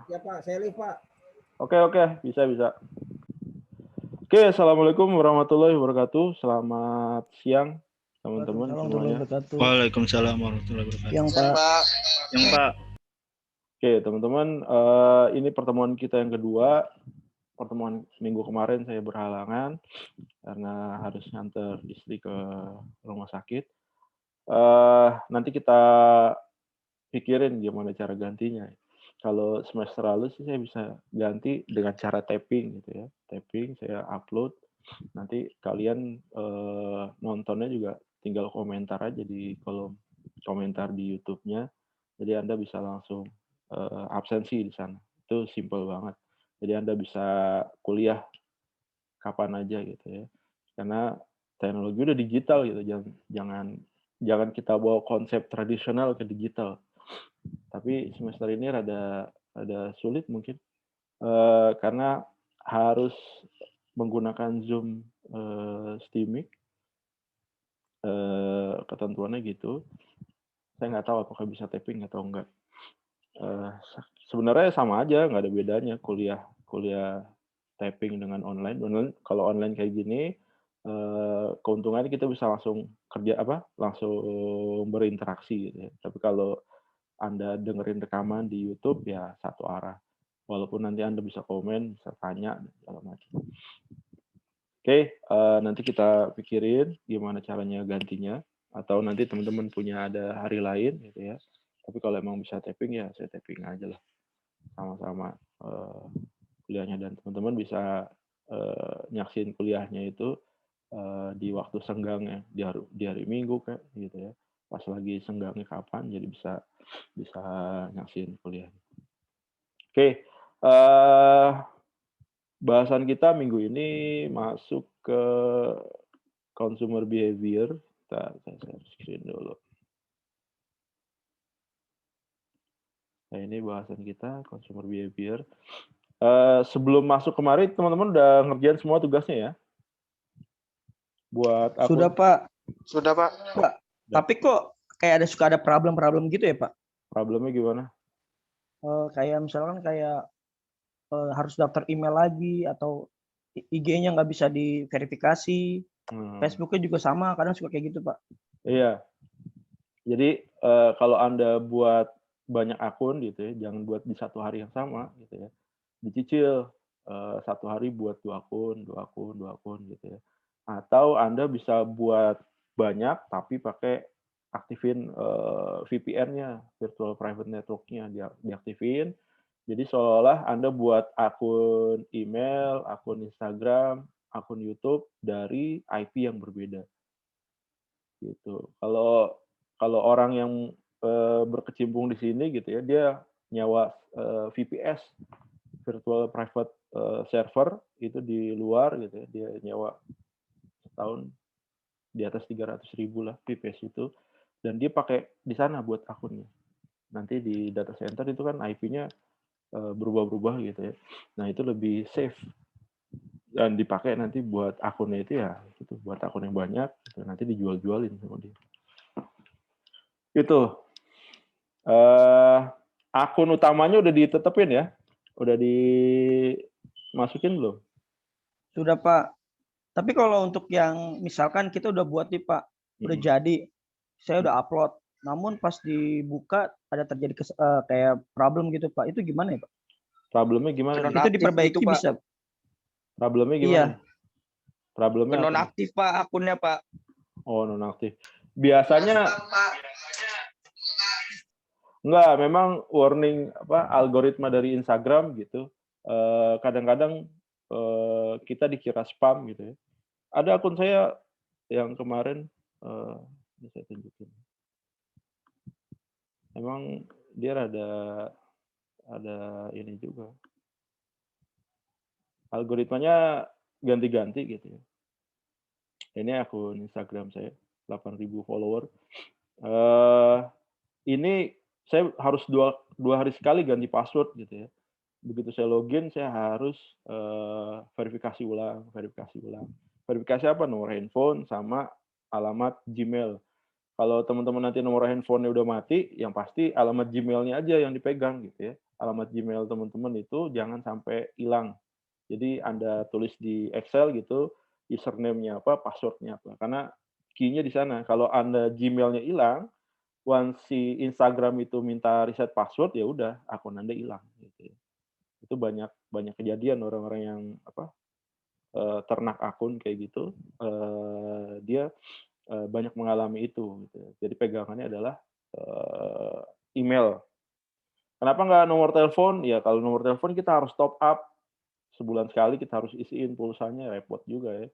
Ya Pak, saya live Pak. Oke, bisa. Oke, assalamualaikum warahmatullahi wabarakatuh. Selamat siang, teman-teman semuanya. Waalaikumsalam warahmatullahi wabarakatuh. Yang Pak. Yang Pak. Oke, teman-teman, ini pertemuan kita yang kedua. Pertemuan minggu kemarin saya berhalangan karena harus nganter istri ke rumah sakit. Nanti kita pikirin gimana cara gantinya. Kalau semester lalu sih saya bisa ganti dengan cara tapping gitu ya. Tapping saya upload. Nanti kalian nontonnya juga tinggal komentar aja di kolom komentar di YouTube-nya. Jadi Anda bisa langsung absensi di sana. Itu simple banget. Jadi Anda bisa kuliah kapan aja gitu ya. Karena teknologi udah digital gitu. Jangan kita bawa konsep tradisional ke digital. Tapi semester ini rada sulit mungkin karena harus menggunakan Zoom Steaming, ketentuannya gitu. Saya nggak tahu apakah bisa tapping atau enggak. Sebenarnya sama aja, nggak ada bedanya kuliah tapping dengan online. Kalau online kayak gini, keuntungannya kita bisa langsung langsung berinteraksi gitu ya. Tapi kalau Anda dengerin rekaman di YouTube ya satu arah. Walaupun nanti Anda bisa komen, bisa tanya, dan segala macam. Oke, nanti kita pikirin gimana caranya gantinya. Atau nanti teman-teman punya ada hari lain gitu ya. Tapi kalau emang bisa tapping ya saya tapping aja lah. Sama-sama kuliahnya. Dan teman-teman bisa nyaksin kuliahnya itu di waktu senggangnya. Di hari Minggu kayak gitu ya. Pas lagi senggangnya kapan, jadi bisa nyaksin kuliah. Oke, bahasan kita minggu ini masuk ke consumer behavior. Saya share screen dulu. Nah, ini bahasan kita consumer behavior. Sebelum masuk kemarin, teman-teman udah ngerjain semua tugasnya ya? Buat akun. Sudah Pak. Pak, tapi kok kayak suka ada problem gitu ya Pak? Problemnya gimana? Kayak misalkan harus daftar email lagi atau IG-nya nggak bisa diverifikasi. Facebook-nya juga sama, kadang suka kayak gitu Pak. Iya. Jadi kalau Anda buat banyak akun gitu ya, jangan buat di satu hari yang sama gitu ya. Dicicil satu hari buat 2 akun gitu ya. Atau Anda bisa buat banyak tapi pakai aktifin VPN-nya, virtual private network-nya diaktifin. Jadi seolah-olah Anda buat akun email, akun Instagram, akun YouTube dari IP yang berbeda. Gitu. Kalau orang yang berkecimpung di sini gitu ya, dia nyawa VPS, virtual private server itu di luar gitu ya, dia nyawa setahun di atas 300.000 lah VPS itu, dan dia pakai di sana buat akunnya. Nanti di data center itu kan IP-nya berubah-ubah gitu ya. Nah itu lebih safe dan dipakai nanti buat akunnya itu ya, itu buat akun yang banyak, gitu. Nanti dijual-jualin sama dia. Itu akun utamanya udah ditetepin ya, udah dimasukin belum? Sudah Pak. Tapi kalau untuk yang misalkan kita udah buat nih Pak, udah jadi, saya udah upload, namun pas dibuka ada terjadi kayak problem gitu Pak, itu gimana ya Pak? Problemnya gimana? Itu diperbaiki itu, bisa? Problemnya gimana? Iya. Problemnya nonaktif Pak akunnya Pak. Oh, nonaktif. Biasanya enggak, memang warning algoritma dari Instagram gitu. Kadang-kadang kita dikira spam gitu ya. Ada akun saya yang kemarin bisa tunjukin. Emang dia ada ini juga. Algoritmanya ganti-ganti gitu ya. Ini akun Instagram saya, 8.000 follower. Ini saya harus dua hari sekali ganti password gitu ya. Begitu saya login, saya harus verifikasi ulang. Verifikasi apa? Nomor handphone sama alamat Gmail. Kalau teman-teman nanti nomor handphonenya udah mati, yang pasti alamat Gmail-nya aja yang dipegang gitu ya. alamat Gmail teman-teman itu jangan sampai hilang. Jadi Anda tulis di Excel gitu, username-nya apa, password-nya apa. Karena key-nya di sana. Kalau Anda Gmail-nya hilang, once si Instagram itu minta reset password, ya udah akun Anda hilang gitu ya. Itu banyak banyak kejadian orang-orang yang apa, ternak akun kayak gitu, dia, banyak mengalami itu gitu ya. Jadi pegangannya adalah, email. Kenapa nggak nomor telepon? Ya kalau nomor telepon kita harus top up, sebulan sekali kita harus isiin pulsanya, repot juga ya.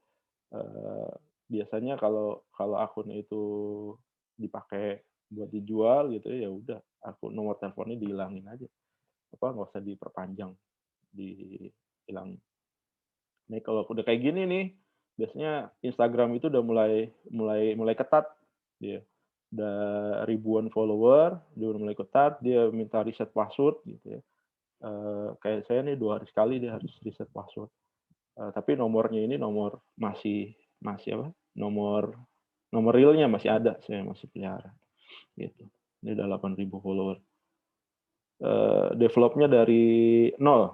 Biasanya kalau kalau akun itu dipakai buat dijual gitu ya udah akun nomor teleponnya dihilangin aja, apa, nggak usah diperpanjang, dihilangin. Nih kalau udah kayak gini nih, biasanya Instagram itu udah mulai mulai mulai ketat dia. Udah ribuan follower, dia udah mulai ketat, dia minta reset password gitu ya. Kayak saya nih 2 hari sekali dia harus reset password. Tapi nomornya ini nomor masih masih apa, nomor nomor realnya masih ada, saya masih pelihara, gitu. Ini udah 8.000 follower. Develop-nya dari nol,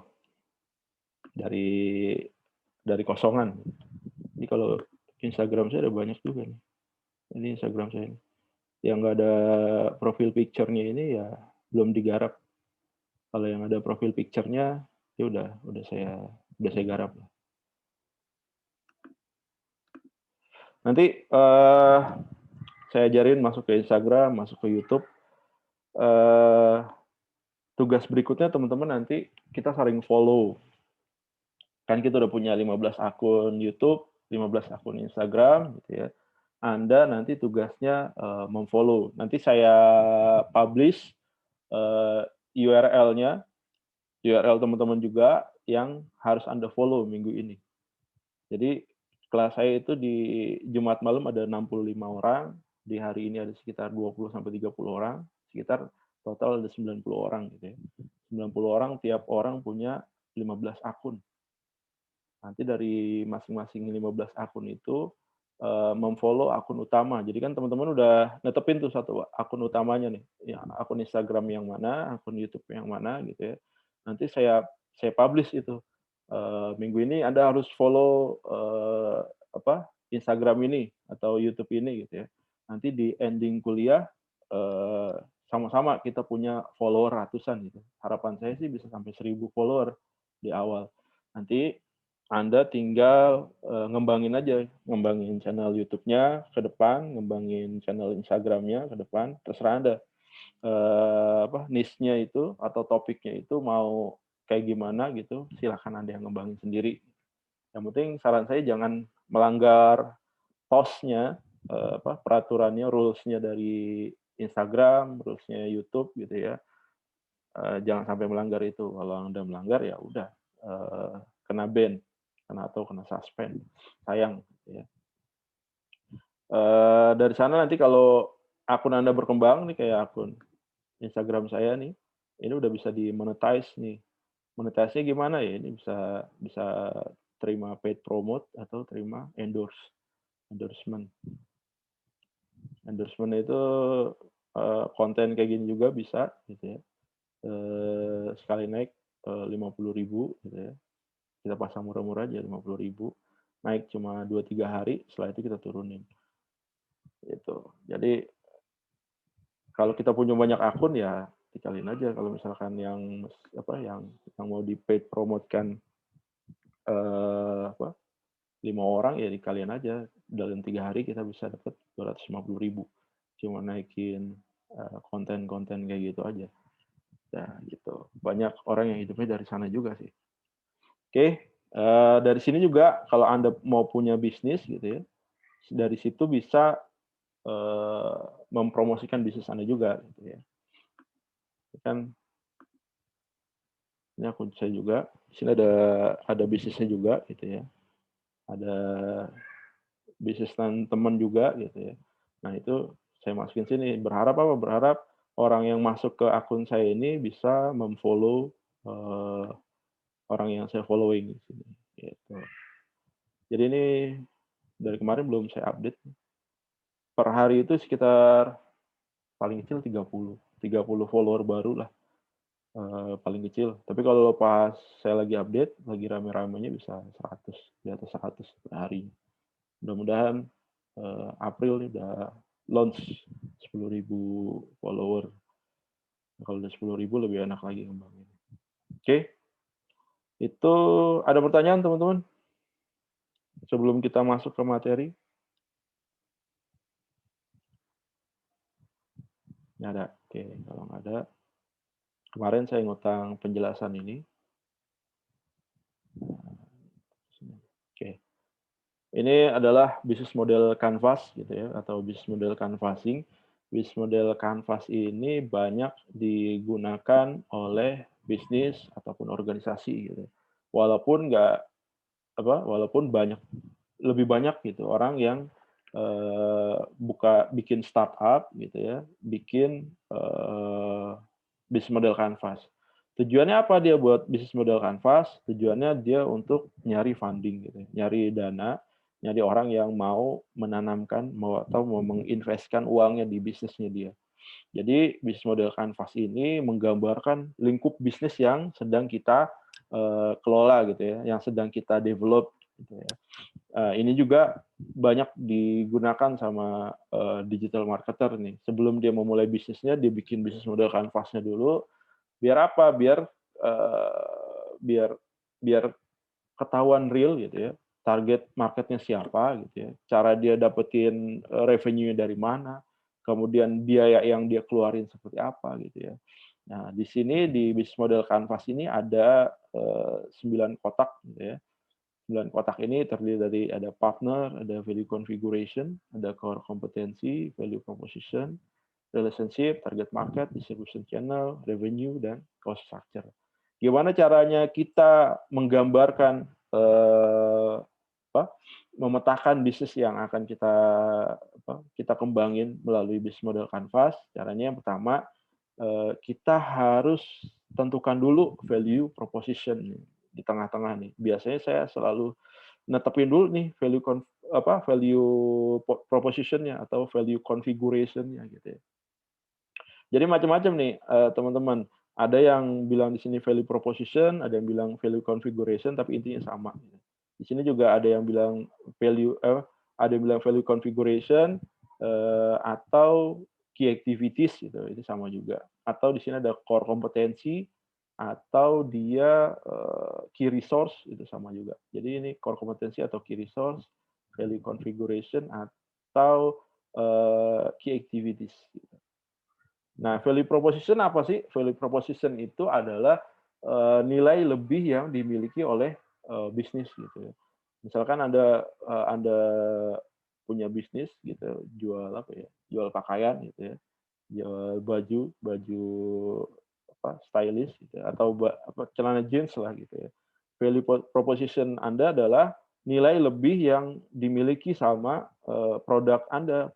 dari kosongan. Jadi kalau Instagram saya ada banyak juga nih. Ini Instagram saya nih. Yang nggak ada profil picture-nya ini ya belum digarap. Kalau yang ada profil picture-nya, ya udah saya garap. Nanti saya ajarin masuk ke Instagram, masuk ke YouTube. Tugas berikutnya teman-teman nanti kita saling follow. Kan kita udah punya 15 akun YouTube, 15 akun Instagram gitu ya. Anda nanti tugasnya memfollow. Nanti saya publish URL-nya, URL teman-teman juga yang harus Anda follow minggu ini. Jadi kelas saya itu di Jumat malam ada 65 orang, di hari ini ada sekitar 20 sampai 30 orang, sekitar total ada 90 orang gitu ya. 90 orang, tiap orang punya 15 akun. Nanti dari masing-masing 15 akun itu memfollow akun utama. Jadi kan teman-teman udah netepin tuh satu akun utamanya nih, ya, akun Instagram yang mana, akun YouTube yang mana gitu ya. Nanti saya publish itu. Minggu ini Anda harus follow apa, Instagram ini atau YouTube ini gitu ya. Nanti di ending kuliah sama-sama kita punya follower ratusan gitu. Harapan saya sih bisa sampai 1.000 follower di awal. Nanti Anda tinggal ngembangin aja, ngembangin channel YouTube-nya ke depan, ngembangin channel Instagram-nya ke depan, terserah Anda. Apa, niche-nya itu atau topiknya itu mau kayak gimana gitu, silahkan Anda yang ngembangin sendiri. Yang penting saran saya jangan melanggar host-nya, apa, peraturannya, rules-nya dari Instagram, rules-nya YouTube gitu ya. Jangan sampai melanggar itu. Kalau Anda melanggar ya udah kena ban, atau kena suspend. Sayang gitu ya. Dari sana nanti kalau akun Anda berkembang nih kayak akun Instagram saya nih, ini udah bisa di-monetize nih. Monetize-nya gimana ya? Ini bisa bisa terima paid promote atau terima endorsement. Endorsement itu konten kayak gini juga bisa gitu ya. Sekali naik 50.000 gitu ya. Kita pasang murah-murah aja 50.000. Naik cuma 2-3 hari, setelah itu kita turunin. Gitu. Jadi kalau kita punya banyak akun ya dikaliin aja kalau misalkan yang apa yang mau di paid promote-kan apa 5 orang ya dikaliin aja dalam 3 hari kita bisa dapat 250.000 cuma naikin konten-konten kayak gitu aja. Nah, gitu. Banyak orang yang hidupnya dari sana juga sih. Oke, dari sini juga kalau Anda mau punya bisnis gitu ya, dari situ bisa mempromosikan bisnis Anda juga gitu ya. Kan ini akun saya juga. Di sini ada bisnisnya juga gitu ya. Ada bisnis teman juga gitu ya. Nah, itu saya masukin sini. Berharap apa? Berharap orang yang masuk ke akun saya ini bisa memfollow orang yang saya following di sini gitu. Jadi ini dari kemarin belum saya update. Per hari itu sekitar paling kecil 30 follower baru lah. paling kecil. Tapi kalau pas saya lagi update, lagi rame-ramenya bisa 100, di atas 100 per hari. Mudah-mudahan April nih udah launch 10.000 follower. Kalau udah 10.000 lebih enak lagi ngembangin. Oke, itu ada pertanyaan teman-teman sebelum kita masuk ke materi? Nggak ada. Oke, kalau nggak ada, kemarin saya ngutang penjelasan ini. Oke. Ini adalah bisnis model canvas gitu ya, atau bisnis model canvassing. Bisnis model canvas ini banyak digunakan oleh bisnis ataupun organisasi gitu. Walaupun nggak walaupun lebih banyak gitu orang yang bikin startup gitu ya, bikin bisnis model canvas. Tujuannya apa dia buat bisnis model canvas? Tujuannya dia untuk nyari funding gitu, nyari dana, nyari orang yang mau menanamkan atau mau menginvestkan uangnya di bisnisnya dia. Jadi bisnis model canvas ini menggambarkan lingkup bisnis yang sedang kita kelola gitu ya, yang sedang kita develop gitu ya. Ini juga banyak digunakan sama digital marketer nih. Sebelum dia memulai bisnisnya, dia bikin bisnis model canvasnya dulu. Biar apa? Biar biar ketahuan real gitu ya. Target marketnya siapa gitu ya. Cara dia dapetin revenue-nya dari mana. Kemudian biaya yang dia keluarin seperti apa gitu ya. Nah, di sini di bisnis model canvas ini ada 9 kotak gitu ya. 9 kotak ini terdiri dari ada partner, ada value configuration, ada core competency, value proposition, relationship, target market, distribution channel, revenue, dan cost structure. Gimana caranya kita menggambarkan memetakan bisnis yang akan kita kembangin melalui bisnis model canvas? Caranya yang pertama, kita harus tentukan dulu value proposition di tengah-tengah nih. Biasanya saya selalu netepin dulu nih value proposition-nya atau value configuration-nya gitu ya. Jadi macam-macam nih teman-teman. Ada yang bilang di sini value proposition, ada yang bilang value configuration, tapi intinya sama. Di sini juga ada yang bilang value configuration atau key activities gitu, itu sama juga. Atau di sini ada core kompetensi atau dia key resource, itu sama juga. Jadi ini core kompetensi atau key resource, value configuration atau key activities. Gitu. Nah, value proposition apa sih? Value proposition itu adalah nilai lebih yang dimiliki oleh bisnis gitu ya. Misalkan Anda punya bisnis gitu, jual apa ya? Jual pakaian gitu ya. Jual baju stylish gitu ya, atau celana jeans lah gitu ya. Value proposition Anda adalah nilai lebih yang dimiliki sama produk Anda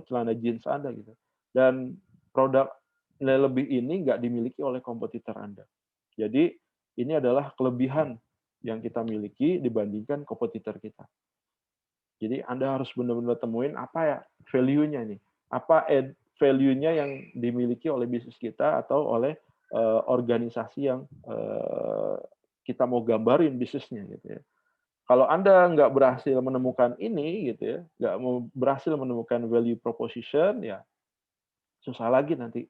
celana jeans Anda gitu. Dan produk nilai lebih ini nggak dimiliki oleh kompetitor Anda. Jadi ini adalah kelebihan yang kita miliki dibandingkan kompetitor kita. Jadi Anda harus benar-benar temuin apa ya value-nya nih. Apa value-nya yang dimiliki oleh bisnis kita atau oleh organisasi yang kita mau gambarin bisnisnya gitu ya. Kalau Anda nggak berhasil menemukan ini gitu ya, nggak berhasil menemukan value proposition, ya susah lagi nanti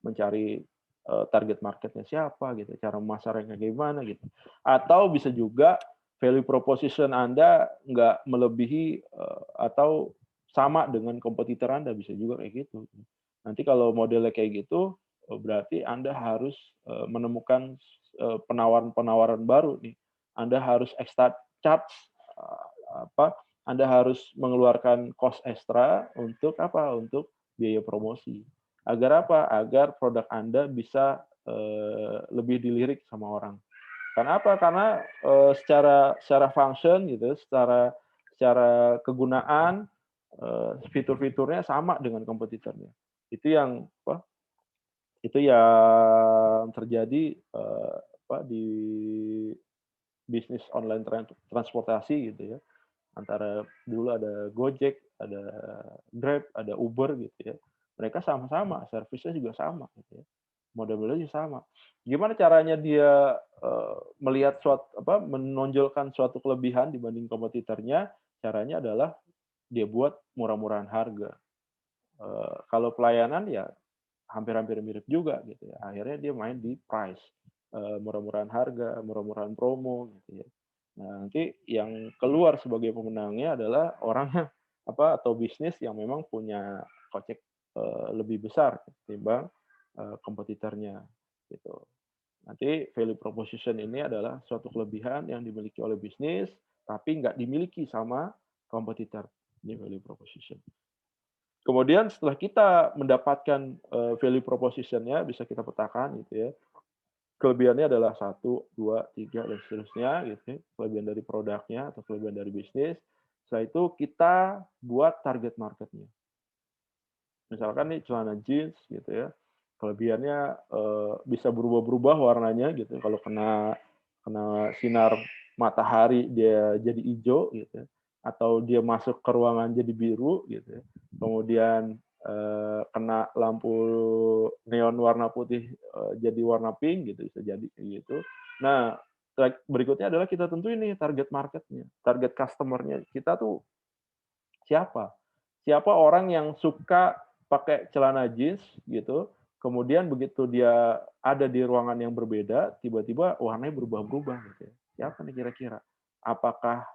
mencari target marketnya siapa gitu, cara memasarkannya gimana gitu. Atau bisa juga value proposition Anda nggak melebihi atau sama dengan kompetitor Anda, bisa juga kayak gitu. Nanti kalau modelnya kayak gitu, berarti Anda harus menemukan penawaran-penawaran baru nih. Anda harus extra charge Anda harus mengeluarkan cost ekstra untuk apa? Untuk biaya promosi. Agar apa? Agar produk Anda bisa lebih dilirik sama orang. Karena apa? Karena secara function gitu, secara kegunaan fitur-fiturnya sama dengan kompetitornya. Itu yang terjadi di bisnis online transportasi gitu ya. Antara dulu ada Gojek, ada Grab, ada Uber gitu ya. Mereka sama-sama, servisnya juga sama gitu ya. model-modelnya sama. Gimana caranya dia melihat menonjolkan suatu kelebihan dibanding kompetitornya? Caranya adalah dia buat murah-murahan harga. Kalau pelayanan ya hampir-hampir mirip juga gitu ya. Akhirnya dia main di price, murah-murahan harga, murah-murahan promo gitu ya. Nah, nanti yang keluar sebagai pemenangnya adalah orang atau bisnis yang memang punya kocek lebih besar ketimbang kompetitornya gitu. Nanti value proposition ini adalah suatu kelebihan yang dimiliki oleh bisnis tapi nggak dimiliki sama kompetitor. Ini value proposition. Kemudian setelah kita mendapatkan value proposition-nya bisa kita petakan gitu ya. Kelebihannya adalah 1, 2, 3 dan seterusnya gitu ya. Kelebihan dari produknya atau kelebihan dari bisnis. Setelah itu kita buat target market-nya. Misalkan nih celana jeans gitu ya. Kelebihannya bisa berubah-berubah warnanya gitu. Kalau kena sinar matahari dia jadi hijau gitu ya. Atau dia masuk ke ruangan jadi biru gitu ya. Kemudian kena lampu neon warna putih jadi warna pink gitu, bisa jadi gitu. Nah, berikutnya adalah kita tentuin nih target marketnya, target customer-nya. Kita tuh siapa? Siapa orang yang suka pakai celana jeans gitu, kemudian begitu dia ada di ruangan yang berbeda, tiba-tiba warnanya berubah-berubah gitu ya. Siapa nih kira-kira? Apakah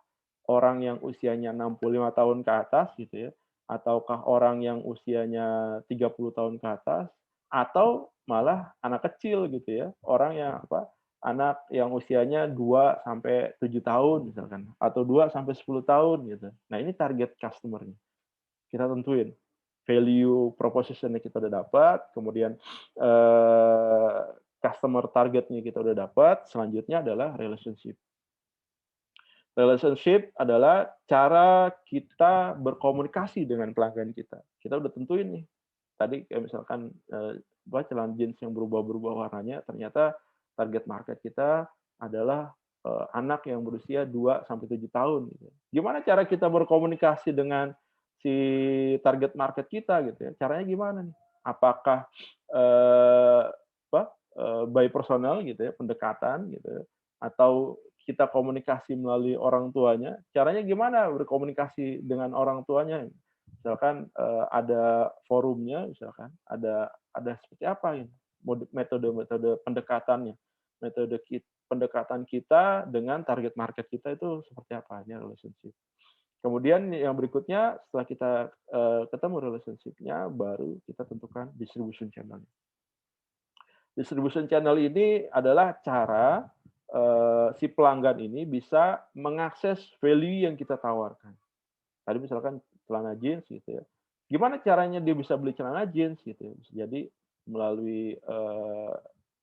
orang yang usianya 65 tahun ke atas gitu ya, ataukah orang yang usianya 30 tahun ke atas, atau malah anak kecil gitu ya, orang yang anak yang usianya 2 sampai 7 tahun misalkan, atau 2 sampai 10 tahun gitu. Nah, ini target customer-nya. Kita tentuin. Value proposition-nya kita udah dapat, kemudian customer target-nya kita udah dapat, selanjutnya adalah relationship. Relationship adalah cara kita berkomunikasi dengan pelanggan kita. Kita udah tentuin nih. Tadi kayak misalkan celana jeans yang berubah-berubah warnanya, ternyata target market kita adalah anak yang berusia 2 sampai 7 tahun gitu. Gimana cara kita berkomunikasi dengan si target market kita gitu ya? Caranya gimana nih? Apakah by personal gitu ya, pendekatan gitu ya, atau kita komunikasi melalui orang tuanya, caranya gimana berkomunikasi dengan orang tuanya? Misalkan ada forumnya, misalkan ada seperti apa ini metode pendekatannya, pendekatan kita dengan target market kita itu seperti apa ya relationship. Kemudian yang berikutnya setelah kita ketemu relationship-nya, baru kita tentukan distribution channel. Distribution channel ini adalah cara si pelanggan ini bisa mengakses value yang kita tawarkan. Tadi misalkan celana jeans gitu ya. Gimana caranya dia bisa beli celana jeans gitu ya? Bisa jadi melalui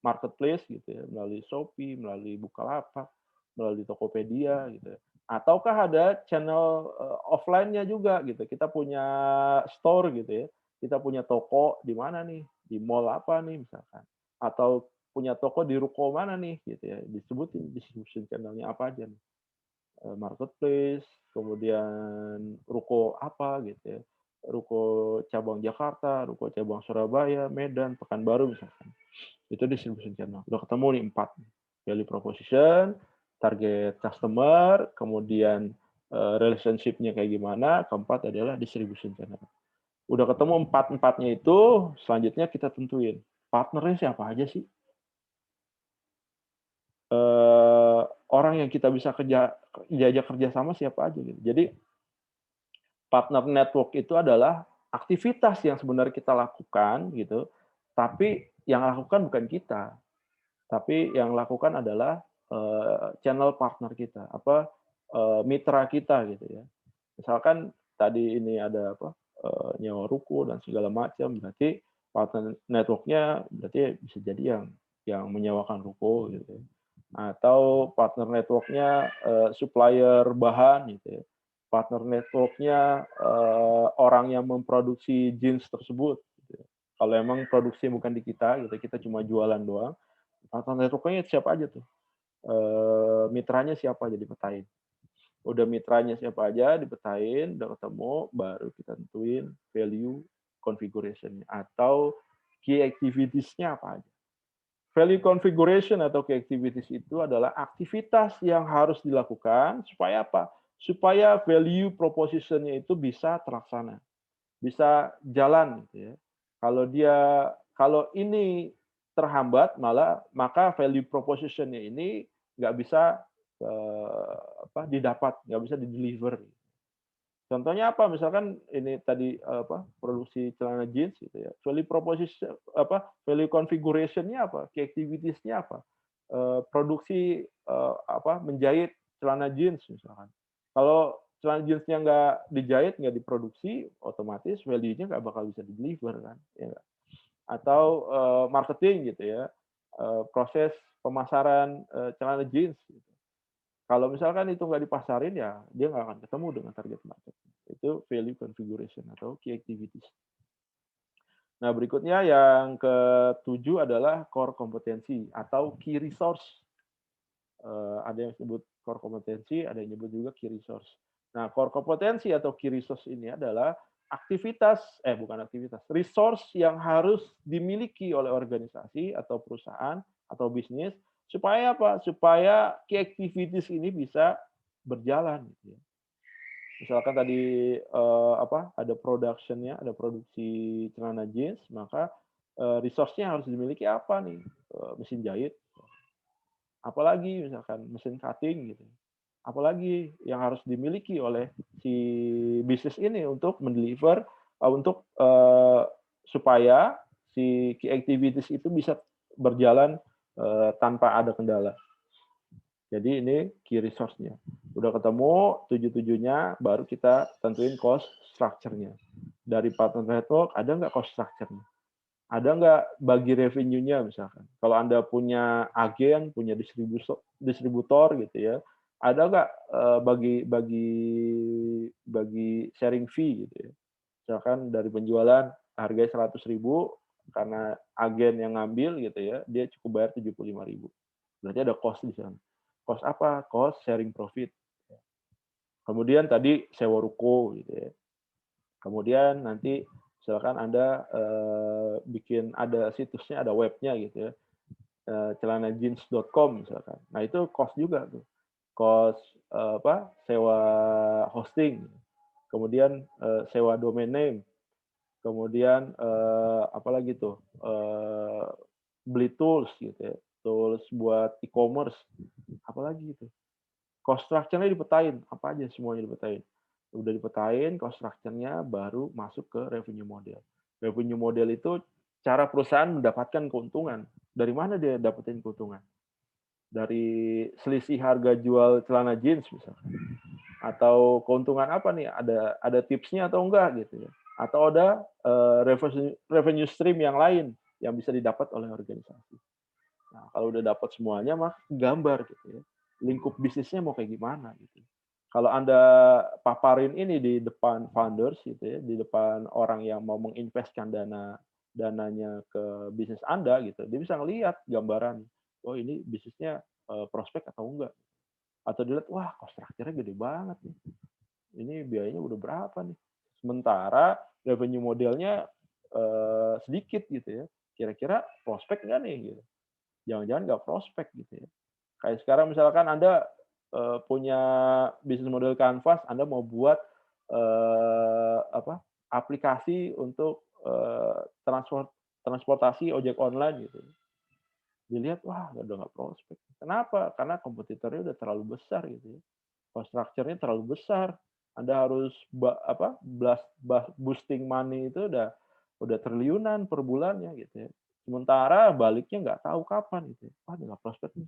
marketplace gitu ya, melalui Shopee, melalui Bukalapak, melalui Tokopedia gitu ya. Ataukah ada channel offline-nya juga gitu. Kita punya store gitu ya. Kita punya toko di mana nih? Di mall apa nih misalkan. Atau punya toko di ruko mana nih gitu ya. Disebutin distribution channel-nya apa aja nih. Marketplace, kemudian ruko apa gitu ya, ruko cabang Jakarta, ruko cabang Surabaya, Medan, Pekanbaru misalkan. Itu distribution channel. Udah ketemu nih 4. Value proposition, target customer, kemudian relationship-nya kayak gimana, keempat adalah distribution channel. Udah ketemu 4-4-nya itu, selanjutnya kita tentuin partnernya siapa aja sih? Orang yang kita bisa diajak kerjasama siapa aja gitu. Jadi partner network itu adalah aktivitas yang sebenarnya kita lakukan gitu, tapi yang lakukan bukan kita, tapi yang lakukan adalah channel partner kita, mitra kita gitu ya. Misalkan tadi ini ada nyewa ruko dan segala macam, berarti partner network-nya berarti bisa jadi yang menyewakan ruko gitu ya. Atau partner network-nya supplier bahan gitu ya. Partner network-nya orang yang memproduksi jeans tersebut gitu ya. Kalau emang produksi bukan di kita gitu, kita cuma jualan doang, partner network-nya siapa aja tuh? Mitranya siapa aja dipetain. Udah mitranya siapa aja dipetain, udah ketemu, baru kita tentuin value configuration-nya atau key activities-nya apa aja. value configuration atau key activities itu adalah aktivitas yang harus dilakukan supaya apa? Supaya value proposition-nya itu bisa terlaksana, bisa jalan gitu ya. Kalau ini terhambat maka value proposition-nya ini nggak bisa didapat, nggak bisa di-deliver. Contohnya apa? Misalkan ini tadi produksi celana jeans gitu ya. Value proposition value configuration-nya apa? Key activities-nya apa? Produksi menjahit celana jeans misalkan. Kalau celana jeansnya nggak dijahit, nggak diproduksi, otomatis value-nya nggak bakal bisa di-deliver kan. Ya. Atau marketing gitu ya. Proses pemasaran celana jeans gitu. Kalau misalkan itu nggak dipasarin, ya dia nggak akan ketemu dengan target market. Itu value configuration atau key activities. Nah, berikutnya yang ke-7 adalah core kompetensi atau key resource. Ada yang sebut core kompetensi, ada yang nyebut juga key resource. Nah, core kompetensi atau key resource ini adalah resource yang harus dimiliki oleh organisasi atau perusahaan atau bisnis supaya apa? Supaya key activities ini bisa berjalan gitu ya. Misalkan tadi ada production-nya, ada produksi celana jeans, maka resource-nya harus dimiliki apa nih? Mesin jahit. Apalagi misalkan mesin cutting gitu. Apalagi yang harus dimiliki oleh si bisnis ini untuk mendeliver supaya si key activities itu bisa berjalan tanpa ada kendala. Jadi ini key resource-nya. Udah ketemu 7-7-nya, baru kita tentuin cost structure-nya. Dari partner network, ada nggak cost structure-nya? Ada nggak bagi revenue-nya misalkan? Kalau Anda punya agen, punya distributor gitu ya, ada nggak bagi sharing fee gitu ya? Misalkan dari penjualan harganya 100.000, karena agen yang ngambil gitu ya, dia cukup bayar 75.000. Berarti ada cost di sana. Cost apa? Cost sharing profit. Kemudian tadi sewa ruko gitu ya. Kemudian nanti misalkan Anda bikin ada situsnya, ada webnya gitu ya. celanajeans.com misalkan. Nah, itu cost juga tuh. Cost sewa hosting. Kemudian sewa domain name. Kemudian apalagi tuh? Beli tools gitu ya. Tools buat e-commerce. Apalagi itu? Cost structure-nya dipetain, apa aja semuanya dipetain. Udah dipetain, cost structure-nya baru masuk ke revenue model. Revenue model itu cara perusahaan mendapatkan keuntungan. Dari mana dia dapetin keuntungan? Dari selisih harga jual celana jeans misalkan. Atau keuntungan apa nih? Ada tipsnya atau enggak gitu ya. Atau ada revenue stream yang lain yang bisa didapat oleh organisasi. Nah, kalau udah dapat semuanya, maka gambar gitu ya. Lingkup bisnisnya mau kayak gimana gitu. Kalau Anda paparin ini di depan founders gitu ya, di depan orang yang mau menginvestkan dananya ke bisnis Anda gitu, dia bisa ngelihat gambaran, oh ini bisnisnya prospek atau enggak. Atau dilihat, wah cost structure-nya gede banget nih. Ini biayanya udah berapa nih. Sementara revenue modelnya sedikit gitu ya. Kira-kira prospek nggak nih gitu. Jangan-jangan nggak prospek gitu ya. Kayak sekarang misalkan Anda punya bisnis model Canvas, Anda mau buat aplikasi untuk transportasi ojek online gitu. Dilihat, wah udah nggak prospek. Kenapa? Karena kompetitornya udah terlalu besar gitu ya. Cost structure-nya terlalu besar. Anda harus boosting money itu udah triliunan per bulannya gitu ya. Sementara baliknya nggak tahu kapan gitu. Wah, nggak prospek nih.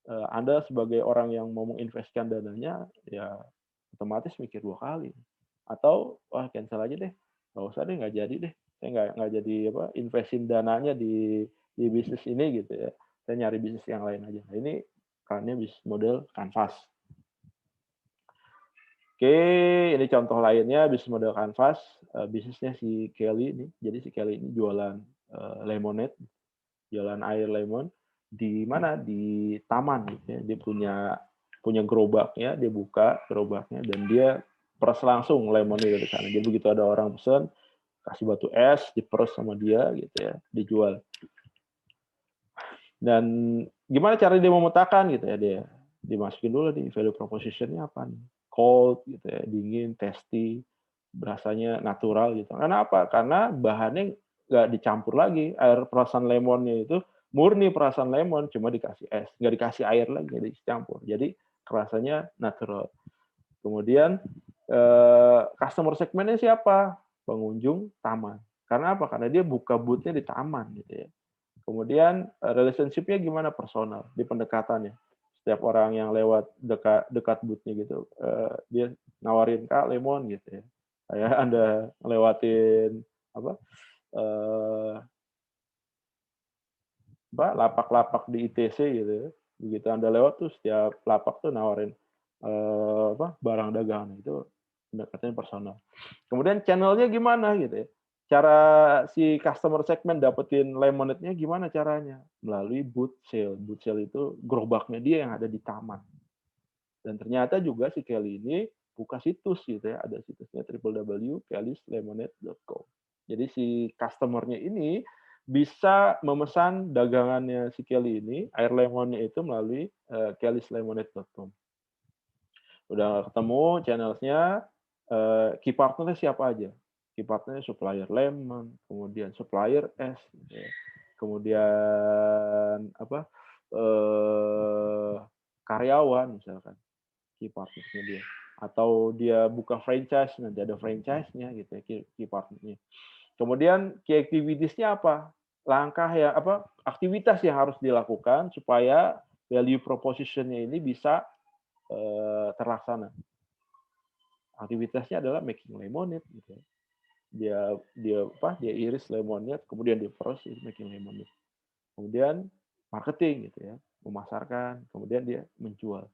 Anda sebagai orang yang mau menginvestkan dananya, ya otomatis mikir 2 kali. Atau, wah cancel aja deh. Nggak usah deh, nggak jadi deh. Saya nggak jadi investin dananya di bisnis ini gitu ya. Saya nyari bisnis yang lain aja. Nah, ini karena bisnis model Canvas. Oke, ini contoh lainnya bisnis model Canvas. Bisnisnya si Kelly ini. Jadi si Kelly ini jualan lemonade, jualan air lemon di mana? Di taman gitu ya. Dia punya gerobaknya, dia buka gerobaknya dan dia peres langsung lemonnya dari sana. Jadi begitu ada orang pesan, kasih batu es, diperes sama dia gitu ya, dijual. Dan gimana cara dia memetakan gitu ya, dia dimasukin dulu nih value proposition-nya apa nih, cold gitu ya, dingin, tasty, rasanya natural gitu. Karena apa? Karena bahannya nggak dicampur lagi, air perasan lemonnya itu murni perasan lemon, cuma dikasih es, nggak dikasih air lagi, nggak dicampur. Jadi rasanya natural. Kemudian customer segmennya siapa? Pengunjung taman. Karena apa? Karena dia buka booth-nya di taman gitu ya. Kemudian relationship-nya gimana? Personal di pendekatannya. Setiap orang yang lewat dekat booth-nya gitu, dia nawarin, "Kak, lemon," gitu ya. Kayak Anda ngelewatin apa, eh, lapak-lapak di ITC gitu ya. Begitu Anda lewat tuh setiap lapak tuh nawarin barang dagangan itu pendekatannya personal. Kemudian channelnya gimana gitu ya. Cara si customer segment dapetin lemonade-nya gimana caranya? Melalui booth sale. Booth sale itu gerobaknya dia yang ada di taman. Dan ternyata juga si Kelly ini buka situs gitu ya. Ada situsnya www.kellyslemonade.com. Jadi si customer-nya ini bisa memesan dagangannya si Kelly ini, air lemonnya itu melalui kellyslemonade.com. Udah ketemu channels-nya, key partner-nya siapa aja. Key partner-nya supplier lemon, kemudian supplier es, gitu ya. Kemudian karyawan misalkan, key partner-nya dia. Atau dia buka franchise, nanti ada franchise-nya gitu ya, key partner-nya. Kemudian key activities-nya apa? Langkah ya aktivitas yang harus dilakukan supaya value proposition-nya ini bisa terlaksana. Aktivitasnya adalah making lemonade gitu. Dia iris lemonnya, kemudian di proses making lemonade. Kemudian marketing gitu ya, memasarkan, kemudian dia menjual.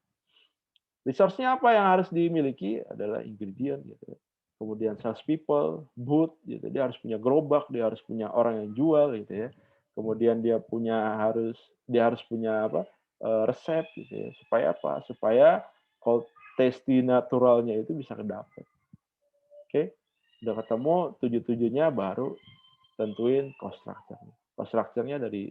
Resource-nya apa yang harus dimiliki adalah ingredient gitu. Kemudian sales people, booth gitu. Dia harus punya gerobak, dia harus punya orang yang jual gitu ya. Kemudian dia harus punya resep gitu ya. Supaya apa? Supaya cold tasty naturalnya itu bisa kedapat. Oke, udah ketemu tujuh-tujuhnya baru tentuin cost structure. Cost structure-nya dari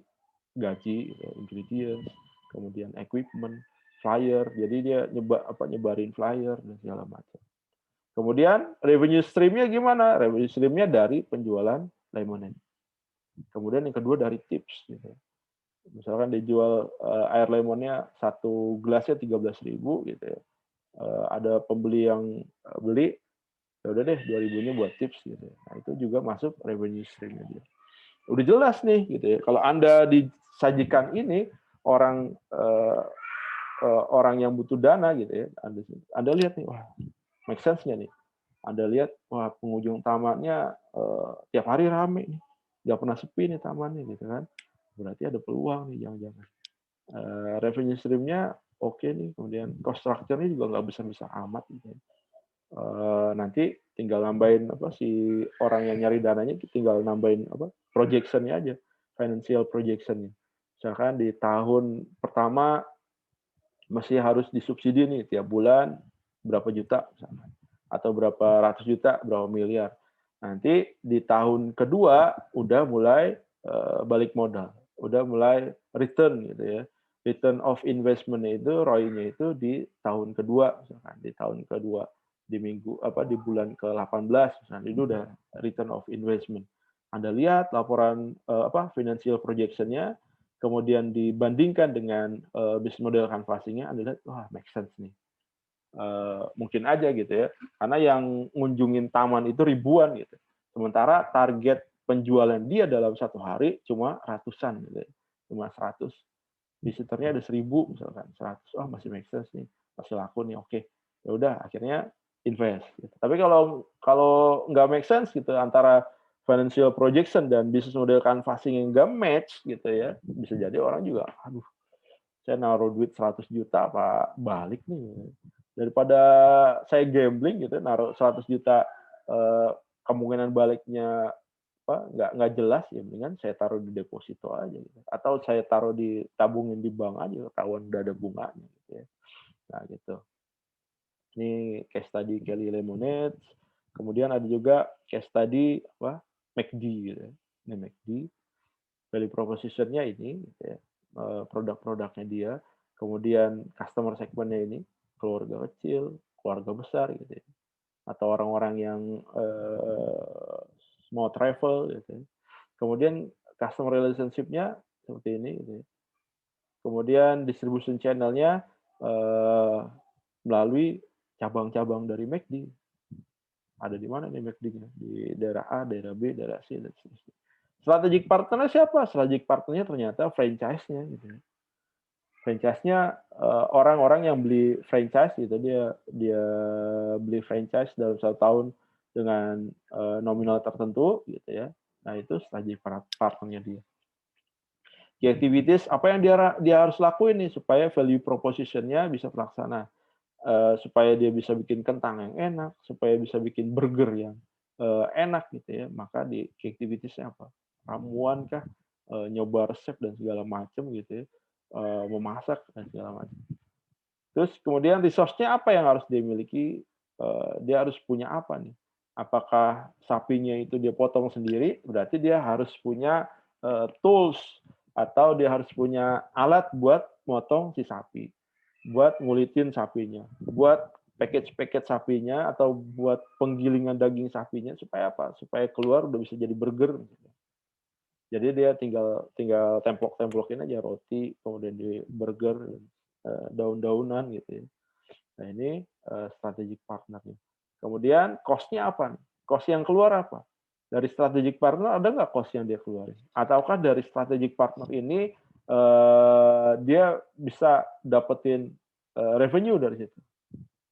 gaji, ingredients, kemudian equipment, flyer. Jadi dia nyebarin flyer dan segala macam. Kemudian revenue stream-nya gimana? Revenue stream-nya dari penjualan lemonade. Kemudian yang kedua dari tips gitu. Misalkan dijual air lemonnya satu gelasnya 13.000 gitu ya. Ada pembeli yang beli, ya udah deh 2.000-nya buat tips gitu. Nah, itu juga masuk revenue stream-nya dia. Udah jelas nih gitu ya. Kalau Anda disajikan ini orang orang yang butuh dana gitu ya. Anda lihat nih, wah, make sense-nya nih. Anda lihat, wah, pengunjung tamannya tiap hari rame nih. Nggak pernah sepi nih tamannya gitu kan. Berarti ada peluang nih jangan-jangan. Revenue stream-nya oke nih, kemudian cost structure-nya juga nggak besar-besar amat gitu. Nanti tinggal nambahin si orang yang nyari dananya tinggal nambahin projection-nya aja, financial projection-nya. Misalkan di tahun pertama masih harus disubsidi nih tiap bulan berapa juta misalkan, atau berapa ratus juta, berapa miliar. Nanti di tahun kedua udah mulai balik modal, udah mulai return gitu ya. Return of investment itu ROI-nya itu di tahun kedua misalkan, di tahun kedua di bulan ke-18 misalkan, itu udah return of investment. Anda lihat laporan financial projection-nya, kemudian dibandingkan dengan business model canvassing-nya, Anda lihat, wah, make sense nih. Mungkin aja gitu ya, karena yang ngunjungin taman itu ribuan gitu. Sementara target penjualan dia dalam satu hari cuma ratusan gitu ya. Cuma 100. Visitornya ada 1.000 misalkan, 100. Oh, masih make sense nih, masih laku nih, oke. Ya udah, akhirnya invest. Gitu. Tapi kalau nggak make sense gitu antara financial projection dan business model canvassing yang nggak match gitu ya, bisa jadi orang juga, aduh, saya naruh duit 100 juta apa balik nih. Daripada saya gambling gitu, naruh 100 juta kemungkinan baliknya nggak jelas, ya mendingan saya taruh di deposito aja gitu. Atau saya taruh tabungin di bank aja, ketahuan udah ada bunganya gitu ya. Nah gitu. Ini case study Kelly Lemonade. Kemudian ada juga case study McD gitu ya. Ini McD. Value proposition-nya ini gitu ya. produk-produknya dia, kemudian customer segmentnya ini keluarga kecil, keluarga besar gitu ya, atau orang-orang yang mau travel gitu ya. Kemudian customer relationship-nya seperti ini gitu ya. Kemudian distribution channel-nya melalui cabang-cabang dari McD. Ada di mana nih McD-nya? Di daerah A, daerah B, daerah C, dan seterusnya. Strategic partner siapa? Strategic partner-nya ternyata franchise-nya gitu ya. Franchise-nya orang-orang yang beli franchise gitu, dia beli franchise dalam 1 tahun dengan nominal tertentu gitu ya. Nah, itu strategic partner-nya dia. Key activities apa yang dia harus lakuin nih supaya value proposition-nya bisa terlaksana. Supaya dia bisa bikin kentang yang enak, supaya bisa bikin burger yang enak gitu ya, maka di key activities-nya apa? Ramuan kah, nyoba resep dan segala macam gitu ya, memasak dan segala macam. Terus kemudian resource-nya apa yang harus dia miliki? Dia harus punya apa nih? Apakah sapinya itu dia potong sendiri, berarti dia harus punya tools atau dia harus punya alat buat motong si sapi, buat ngulitin sapinya, buat package sapinya atau buat penggilingan daging sapinya supaya apa? Supaya keluar udah bisa jadi burger. Jadi dia tinggal tinggal templok-templokin aja roti, kemudian di burger, daun-daunan gitu ya. Nah ini strategic partner-nya. Kemudian cost-nya apa nih? Cost yang keluar apa? Dari strategic partner ada nggak cost yang dia keluarin? Ataukah dari strategic partner ini dia bisa dapetin revenue dari situ?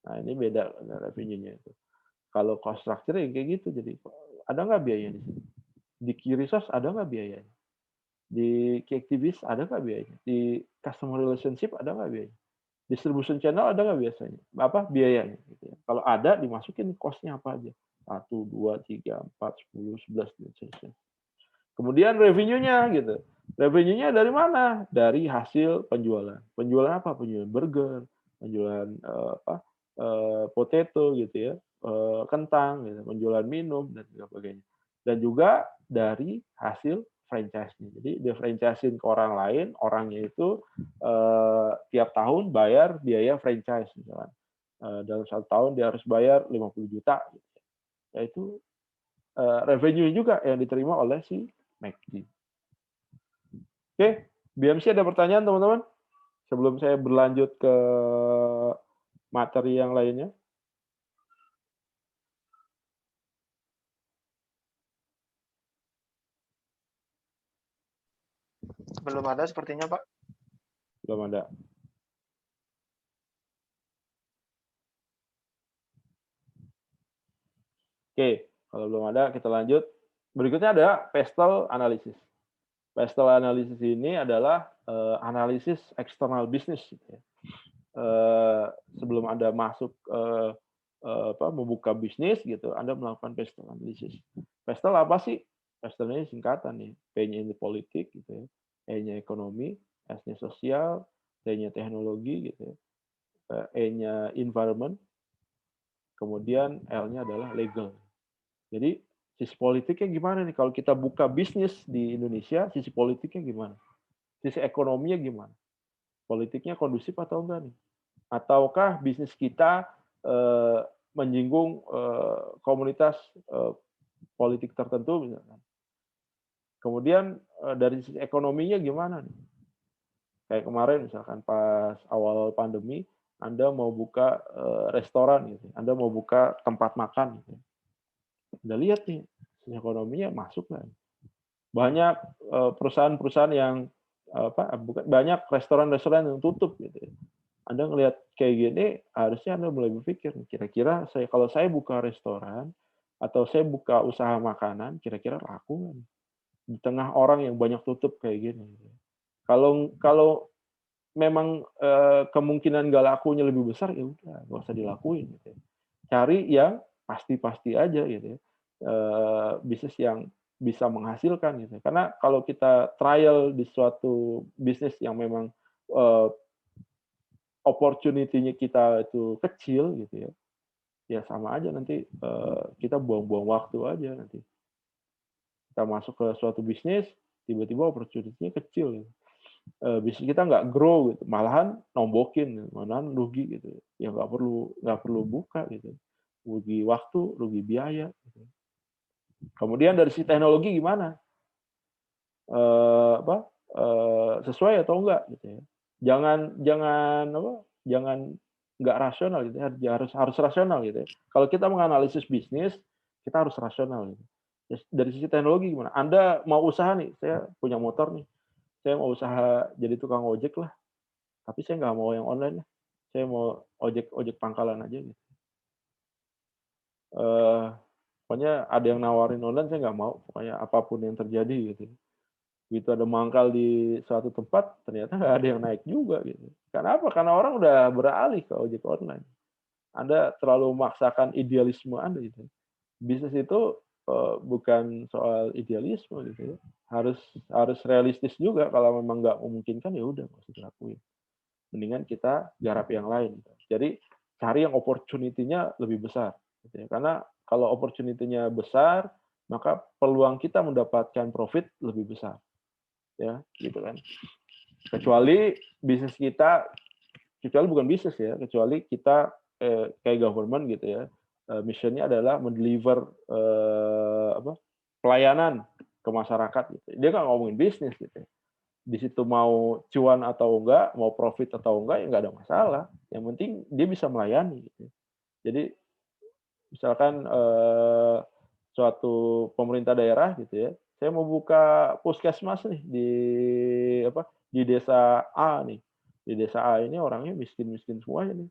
Nah ini beda revenue-nya itu. Kalau cost structure ya kayak gitu. Jadi ada nggak biaya di sini? Di key resource ada nggak biayanya? Di key activities ada nggak biayanya? Di customer relationship ada nggak biayanya? Distribution channel ada nggak biasanya? Biayanya? Gitu ya. Kalau ada, dimasukin cost-nya apa aja. 1, 2, 3, 4, 10, 11, dan seterusnya. Kemudian revenue-nya gitu. Revenue-nya dari mana? Dari hasil penjualan. Penjualan apa? Penjualan burger, penjualan potato gitu ya, kentang, gitu, penjualan minum dan sebagainya. Dan juga dari hasil franchise-nya. Jadi dia franchise-in ke orang lain, orangnya itu tiap tahun bayar biaya franchise misalkan. Dalam 1 tahun dia harus bayar 50 juta. Gitu. Yaitu revenue juga yang diterima oleh si McD. Oke, BMC ada pertanyaan teman-teman? Sebelum saya berlanjut ke materi yang lainnya. Belum ada sepertinya, Pak. Belum ada. Oke, kalau belum ada kita lanjut. Berikutnya ada pestle analysis. Pestle analysis ini adalah analisis eksternal bisnis. Gitu ya. Sebelum Anda masuk membuka bisnis gitu, Anda melakukan pestle analysis. Pestle apa sih? Pestle ini singkatan nih. P-nya ini politik gitu ya. E-nya ekonomi, S-nya sosial, T-nya teknologi gitu ya. E-nya environment, kemudian L-nya adalah legal. Jadi sisi politiknya gimana nih? Kalau kita buka bisnis di Indonesia, sisi politiknya gimana? Sisi ekonominya gimana? Politiknya kondusif atau enggak nih? Ataukah bisnis kita menyinggung komunitas politik tertentu misalkan? Kemudian dari sisi ekonominya gimana nih? Kayak kemarin misalkan pas awal pandemi, Anda mau buka restoran gitu, Anda mau buka tempat makan gitu. Anda lihat nih, ekonominya masuk nggak? Banyak perusahaan-perusahaan yang banyak restoran-restoran yang tutup gitu ya. Anda ngelihat kayak gini, harusnya Anda mulai berpikir, kira-kira kalau saya buka restoran atau saya buka usaha makanan, kira-kira laku nggak nih? Di tengah orang yang banyak tutup kayak gini. Kalau memang kemungkinan nggak lakunya lebih besar, ya udah nggak usah dilakuin. Gitu. Cari yang pasti-pasti aja gitu ya. Bisnis yang bisa menghasilkan gitu. Karena kalau kita trial di suatu bisnis yang memang opportunity-nya kita itu kecil gitu ya, ya sama aja nanti kita buang-buang waktu aja nanti. Kita masuk ke suatu bisnis, tiba-tiba opportunity-nya kecil. Gitu. bisnis kita nggak grow gitu, malahan nombokin, malahan rugi gitu. Ya nggak perlu buka gitu. Rugi waktu, rugi biaya. Gitu. Kemudian dari sisi teknologi gimana? Sesuai atau enggak gitu ya. Jangan nggak rasional gitu ya. Harus rasional gitu ya. Kalau kita menganalisis bisnis, kita harus rasional gitu. Dari sisi teknologi gimana? Anda mau usaha nih, saya punya motor nih, saya mau usaha jadi tukang ojek lah, tapi saya nggak mau yang online lah. Saya mau ojek pangkalan aja gitu. Pokoknya ada yang nawarin online, saya nggak mau. Pokoknya apapun yang terjadi gitu. Begitu ada mangkal di suatu tempat, ternyata nggak ada yang naik juga gitu. Karena apa? Karena orang udah beralih ke ojek online. Anda terlalu memaksakan idealisme Anda gitu. Bisnis itu bukan soal idealisme gitu ya. Harus realistis juga. Kalau memang nggak memungkinkan ya udah nggak usah dilakuin. Mendingan kita garap yang lain. Gitu. Jadi cari yang opportunity-nya lebih besar. Gitu ya. Karena kalau opportunity-nya besar, maka peluang kita mendapatkan profit lebih besar. Ya, gitu kan. Kecuali bisnis kita, kecuali bukan bisnis ya, kecuali kita kayak government gitu ya, missionnya adalah mendeliver pelayanan ke masyarakat gitu. Dia nggak ngomongin bisnis gitu. Ya. Di situ mau cuan atau enggak, mau profit atau enggak, ya nggak ada masalah. Yang penting dia bisa melayani. Gitu. Jadi misalkan suatu pemerintah daerah gitu ya, saya mau buka puskesmas nih di desa A nih. Di desa A ini orangnya miskin-miskin semuanya nih,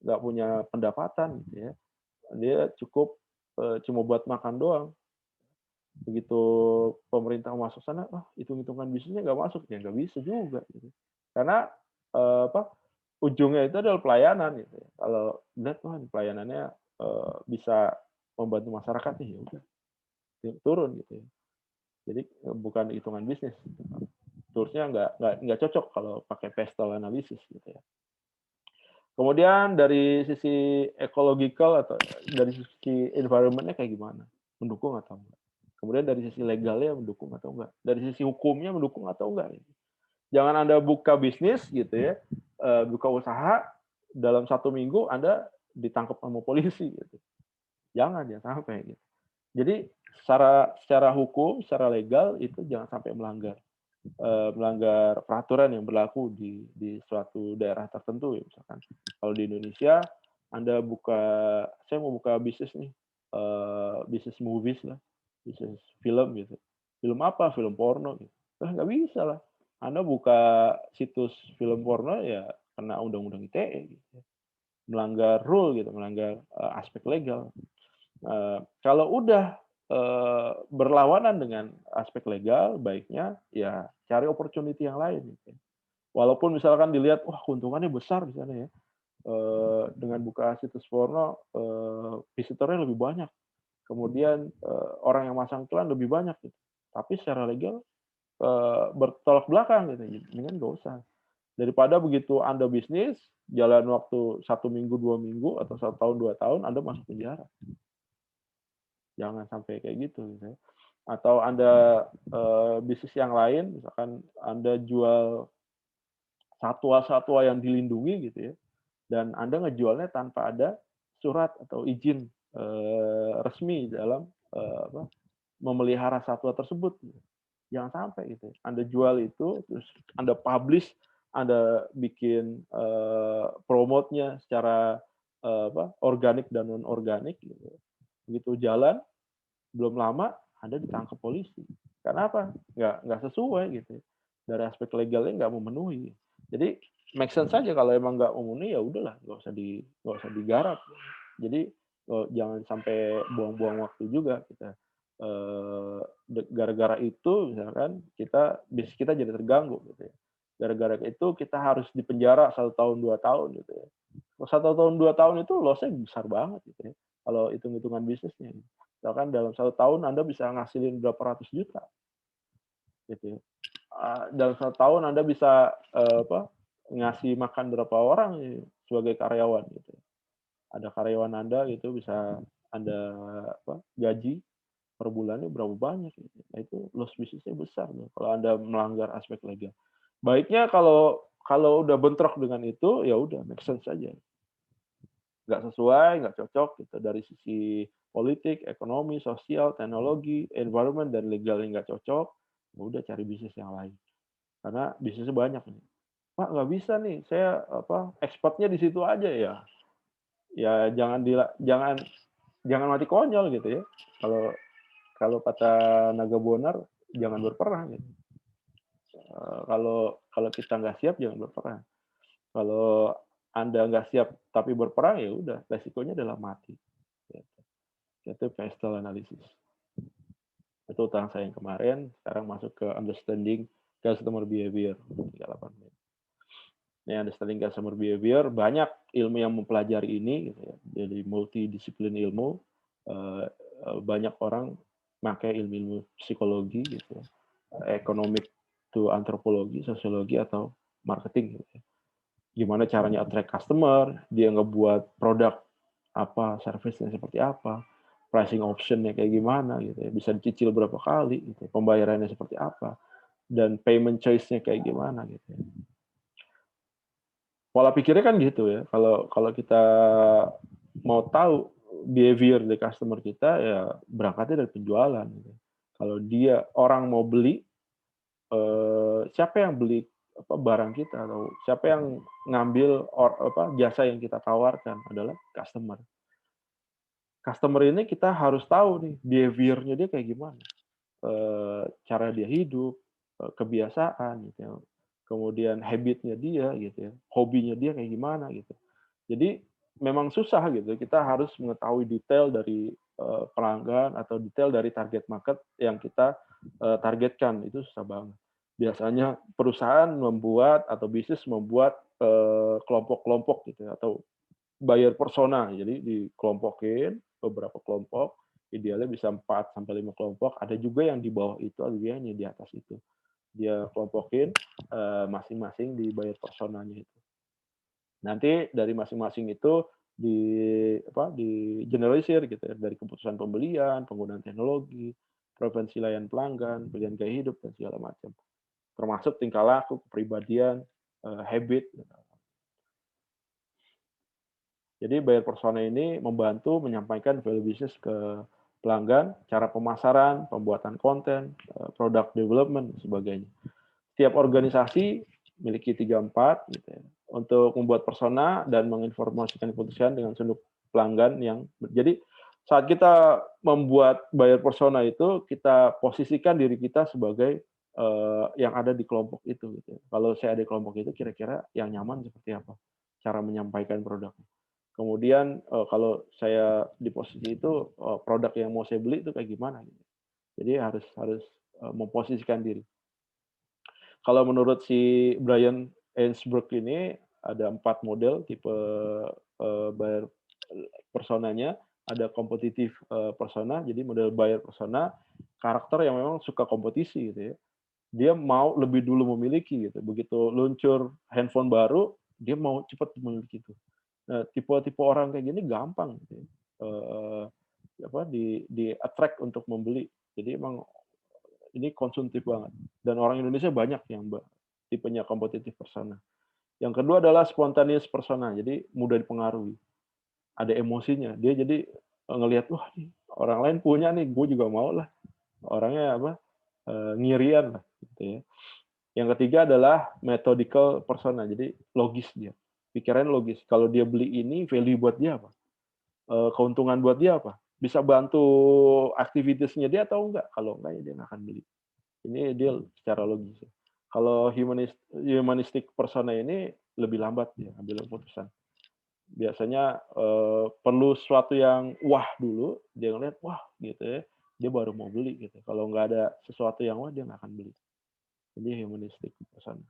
nggak punya pendapatan gitu ya. Dia cukup cuma buat makan doang. Begitu pemerintah masuk sana, hitung-hitungan bisnisnya nggak masuk, ya nggak bisa juga. Gitu. Karena ujungnya itu adalah pelayanan. Gitu. Kalau lihat pelayanannya bisa membantu masyarakat nih, ya udah turun gitu. Ya. Jadi bukan hitungan bisnis. Toolsnya nggak cocok kalau pakai pestle analysis gitu ya. Kemudian dari sisi ecological atau dari sisi environment-nya kayak gimana? Mendukung atau enggak? Kemudian dari sisi legalnya mendukung atau enggak? Dari sisi hukumnya mendukung atau enggak? Jangan Anda buka bisnis gitu ya, buka usaha, dalam 1 minggu Anda ditangkap sama polisi gitu. Jangan sampai gitu. Jadi secara hukum, secara legal itu jangan sampai melanggar peraturan yang berlaku di suatu daerah tertentu ya misalkan. Kalau di Indonesia saya mau buka bisnis nih, bisnis movies lah, bisnis film gitu. Film apa? Film porno gitu. Nggak bisa lah. Anda buka situs film porno ya kena undang-undang ITE gitu. Melanggar rule gitu, melanggar aspek legal. Kalau udah berlawanan dengan aspek legal, baiknya ya cari opportunity yang lain. Gitu. Walaupun misalkan dilihat, keuntungannya besar di sana ya, dengan buka situs porno, visitornya lebih banyak. Kemudian orang yang masang iklan lebih banyak. Gitu. Tapi secara legal bertolak belakang gitu. Mendingan nggak usah. Daripada begitu Anda bisnis, jalan waktu 1 minggu, 2 minggu, atau 1 tahun, 2 tahun, Anda masuk penjara. Jangan sampai kayak gitu. Gitu. Atau Anda bisnis yang lain, misalkan Anda jual satwa-satwa yang dilindungi gitu ya, dan Anda ngejualnya tanpa ada surat atau izin resmi dalam memelihara satwa tersebut. Gitu. Jangan sampai gitu. Anda jual itu, terus Anda publish, Anda bikin promote-nya secara organik dan non organik. Gitu. Begitu jalan, belum lama Anda ditangkap polisi. Karena apa? Nggak sesuai gitu. Dari aspek legalnya nggak memenuhi. Jadi make sense saja kalau emang nggak memenuhi ya udahlah, nggak usah digarap. Jadi jangan sampai buang-buang waktu juga kita. Gara-gara itu misalkan bisnis kita jadi terganggu gitu ya. Gara-gara itu kita harus dipenjara 1 tahun 2 tahun gitu ya. 1 tahun 2 tahun itu loss-nya besar banget gitu ya. Kalau hitung-hitungan bisnisnya. Misalkan dalam 1 tahun Anda bisa ngasilin berapa ratus juta. Gitu ya. Dalam 1 tahun Anda bisa ngasih makan berapa orang sebagai karyawan gitu. Ada karyawan Anda gitu bisa Anda gaji per bulannya berapa banyak gitu. Nah itu loss bisnisnya besar kalau Anda melanggar aspek legal. Baiknya kalau udah bentrok dengan itu, ya udah make sense aja. Nggak sesuai, nggak cocok gitu dari sisi politik, ekonomi, sosial, teknologi, environment, dan legal yang nggak cocok, ya udah cari bisnis yang lain. Karena bisnisnya banyak nih. Pak nggak bisa nih, saya ekspornya di situ aja ya. Ya jangan mati konyol gitu ya. Kalau kata Naga Bonar, jangan berperang gitu. Kalau kita nggak siap jangan berperang. Kalau Anda nggak siap tapi berperang, ya udah resikonya adalah mati. Gitu. Itu pestle analysis. Itu utang saya yang kemarin. Sekarang masuk ke understanding customer behavior. 38 menit. Ini understanding customer behavior, banyak ilmu yang mempelajari ini, gitu ya. Jadi multidisiplin ilmu. Banyak orang pakai ilmu psikologi, gitu ya. Economic to antropologi, sosiologi, atau marketing. Gitu ya. Gimana caranya attract customer, dia ngebuat produk apa, service-nya seperti apa, pricing option-nya kayak gimana, gitu ya. Bisa dicicil berapa kali, gitu ya. Pembayarannya seperti apa, dan payment choice-nya kayak gimana, gitu ya. Pola pikirnya kan gitu ya. Kalau kita mau tahu behavior dari customer kita, ya berangkatnya dari penjualan. Gitu. Kalau orang mau beli, siapa yang beli barang kita, atau siapa yang ngambil jasa yang kita tawarkan adalah customer. Customer ini kita harus tahu nih behavior-nya dia kayak gimana, cara dia hidup, kebiasaan, gitu ya. Kemudian habit-nya dia, gitu ya, hobinya dia kayak gimana, gitu. Jadi memang susah gitu. Kita harus mengetahui detail dari pelanggan atau detail dari target market yang kita targetkan. Itu susah banget. Biasanya perusahaan membuat atau bisnis membuat kelompok-kelompok gitu ya, atau buyer persona. Jadi dikelompokin beberapa kelompok, idealnya bisa 4 sampai 5 kelompok. Ada juga yang di bawah itu, ada juga yang di atas itu. Dia kelompokin masing-masing di buyer personanya itu. Nanti dari masing-masing itu di generalisir gitu ya, dari keputusan pembelian, penggunaan teknologi, preferensi layanan pelanggan, pilihan gaya hidup, dan segala macam. Termasuk tingkah laku, kepribadian, habit. Jadi buyer persona ini membantu menyampaikan value bisnis ke pelanggan, cara pemasaran, pembuatan konten, product development, dan sebagainya. Setiap organisasi memiliki 3-4 gitu ya, untuk membuat persona dan menginformasikan keputusan dengan sudut pelanggan yang jadi saat kita membuat buyer persona itu, kita posisikan diri kita sebagai yang ada di kelompok itu gitu ya. Kalau saya ada di kelompok itu, kira-kira yang nyaman seperti apa cara menyampaikan produknya. Kemudian kalau saya di posisi itu, produk yang mau saya beli itu kayak gimana gitu. Jadi harus memposisikan diri. Kalau menurut si Brian Ainsworth ini ada 4 model tipe buyer personanya. Ada kompetitif persona, jadi model buyer persona, karakter yang memang suka kompetisi gitu ya. Dia mau lebih dulu memiliki gitu. Begitu luncur handphone baru, dia mau cepat memiliki itu. Nah, tipe-tipe orang kayak gini gampang gitu ya. Di attract untuk membeli. Jadi emang ini konsumtif banget. Dan orang Indonesia banyak yang tipenya kompetitif persona. Yang kedua adalah spontaneous persona, jadi mudah dipengaruhi. Ada emosinya. Dia jadi ngelihat, wah nih, orang lain punya nih, gue juga mau lah. Orangnya ngirian lah, gitu ya. Yang ketiga adalah methodical persona, jadi logis dia. Pikirannya logis. Kalau dia beli ini, value buat dia apa? Keuntungan buat dia apa? Bisa bantu aktivitasnya dia atau enggak? Kalau enggak, ya dia nggak akan beli. Ini dia secara logis. Kalau humanistic persona ini lebih lambat dia ambil keputusan. Biasanya perlu sesuatu yang wah dulu, dia ngeliat wah gitu ya, dia baru mau beli gitu. Kalau nggak ada sesuatu yang wah, dia nggak akan beli. Jadi humanistic persona.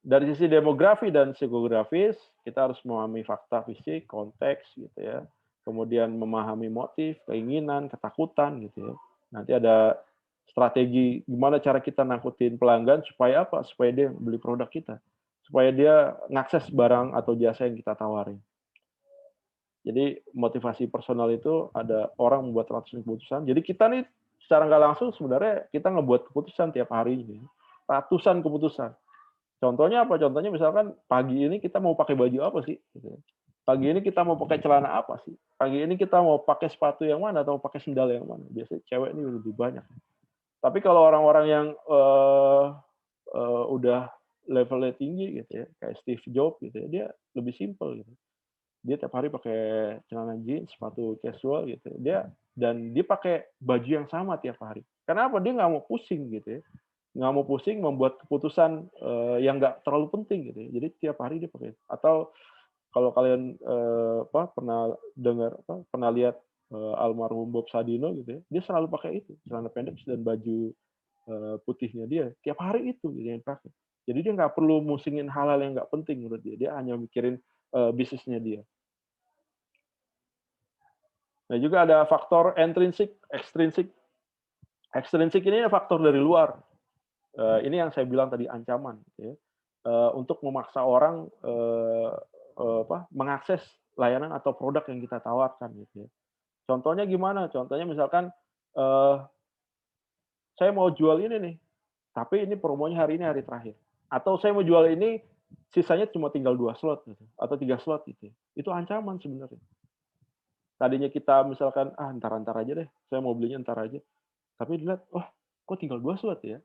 Dari sisi demografi dan psikografis, kita harus memahami fakta fisik, konteks gitu ya. Kemudian memahami motif, keinginan, ketakutan gitu ya. Nanti ada strategi gimana cara kita nangkutin pelanggan supaya apa? Supaya dia beli produk kita. Supaya dia ngakses barang atau jasa yang kita tawarin. Jadi motivasi personal itu ada orang membuat ratusan keputusan. Jadi kita nih secara nggak langsung sebenarnya kita ngebuat keputusan tiap hari ini. ratusan keputusan. Contohnya apa? Contohnya misalkan pagi ini kita mau pakai baju apa sih? Gitu ya. Pagi ini kita mau pakai celana apa sih? Pagi ini kita mau pakai sepatu yang mana atau pakai sendal yang mana? Biasanya cewek ini lebih banyak. Tapi kalau orang-orang yang udah levelnya tinggi gitu ya, kayak Steve Jobs gitu ya, dia lebih simpel gitu. Dia tiap hari pakai celana jeans, sepatu casual gitu. Dia pakai baju yang sama tiap hari. Kenapa? Dia nggak mau pusing gitu ya. Nggak mau pusing membuat keputusan yang nggak terlalu penting gitu ya. Jadi tiap hari dia pakai. Atau kalau kalian pernah dengar pernah lihat almarhum Bob Sadino gitu ya, dia selalu pakai itu, celana pendek dan baju putihnya dia tiap hari itu gitu yang pakai. Jadi dia nggak perlu musingin hal-hal yang nggak penting menurut dia. Dia hanya mikirin bisnisnya dia. Nah juga ada faktor intrinsik, ekstrinsik. Ekstrinsik ini faktor dari luar. Ini yang saya bilang tadi ancaman, gitu ya. Untuk memaksa orang mengakses layanan atau produk yang kita tawarkan, gitu ya. Contohnya gimana? Contohnya misalkan saya mau jual ini nih, tapi ini promonya hari ini hari terakhir. Atau saya mau jual ini, sisanya cuma tinggal 2 slot gitu, atau 3 slot gitu. Itu ancaman sebenarnya. Tadinya kita misalkan, ntar aja deh, saya mau belinya ntar aja. Tapi dilihat, wah, kok tinggal 2 slot ya?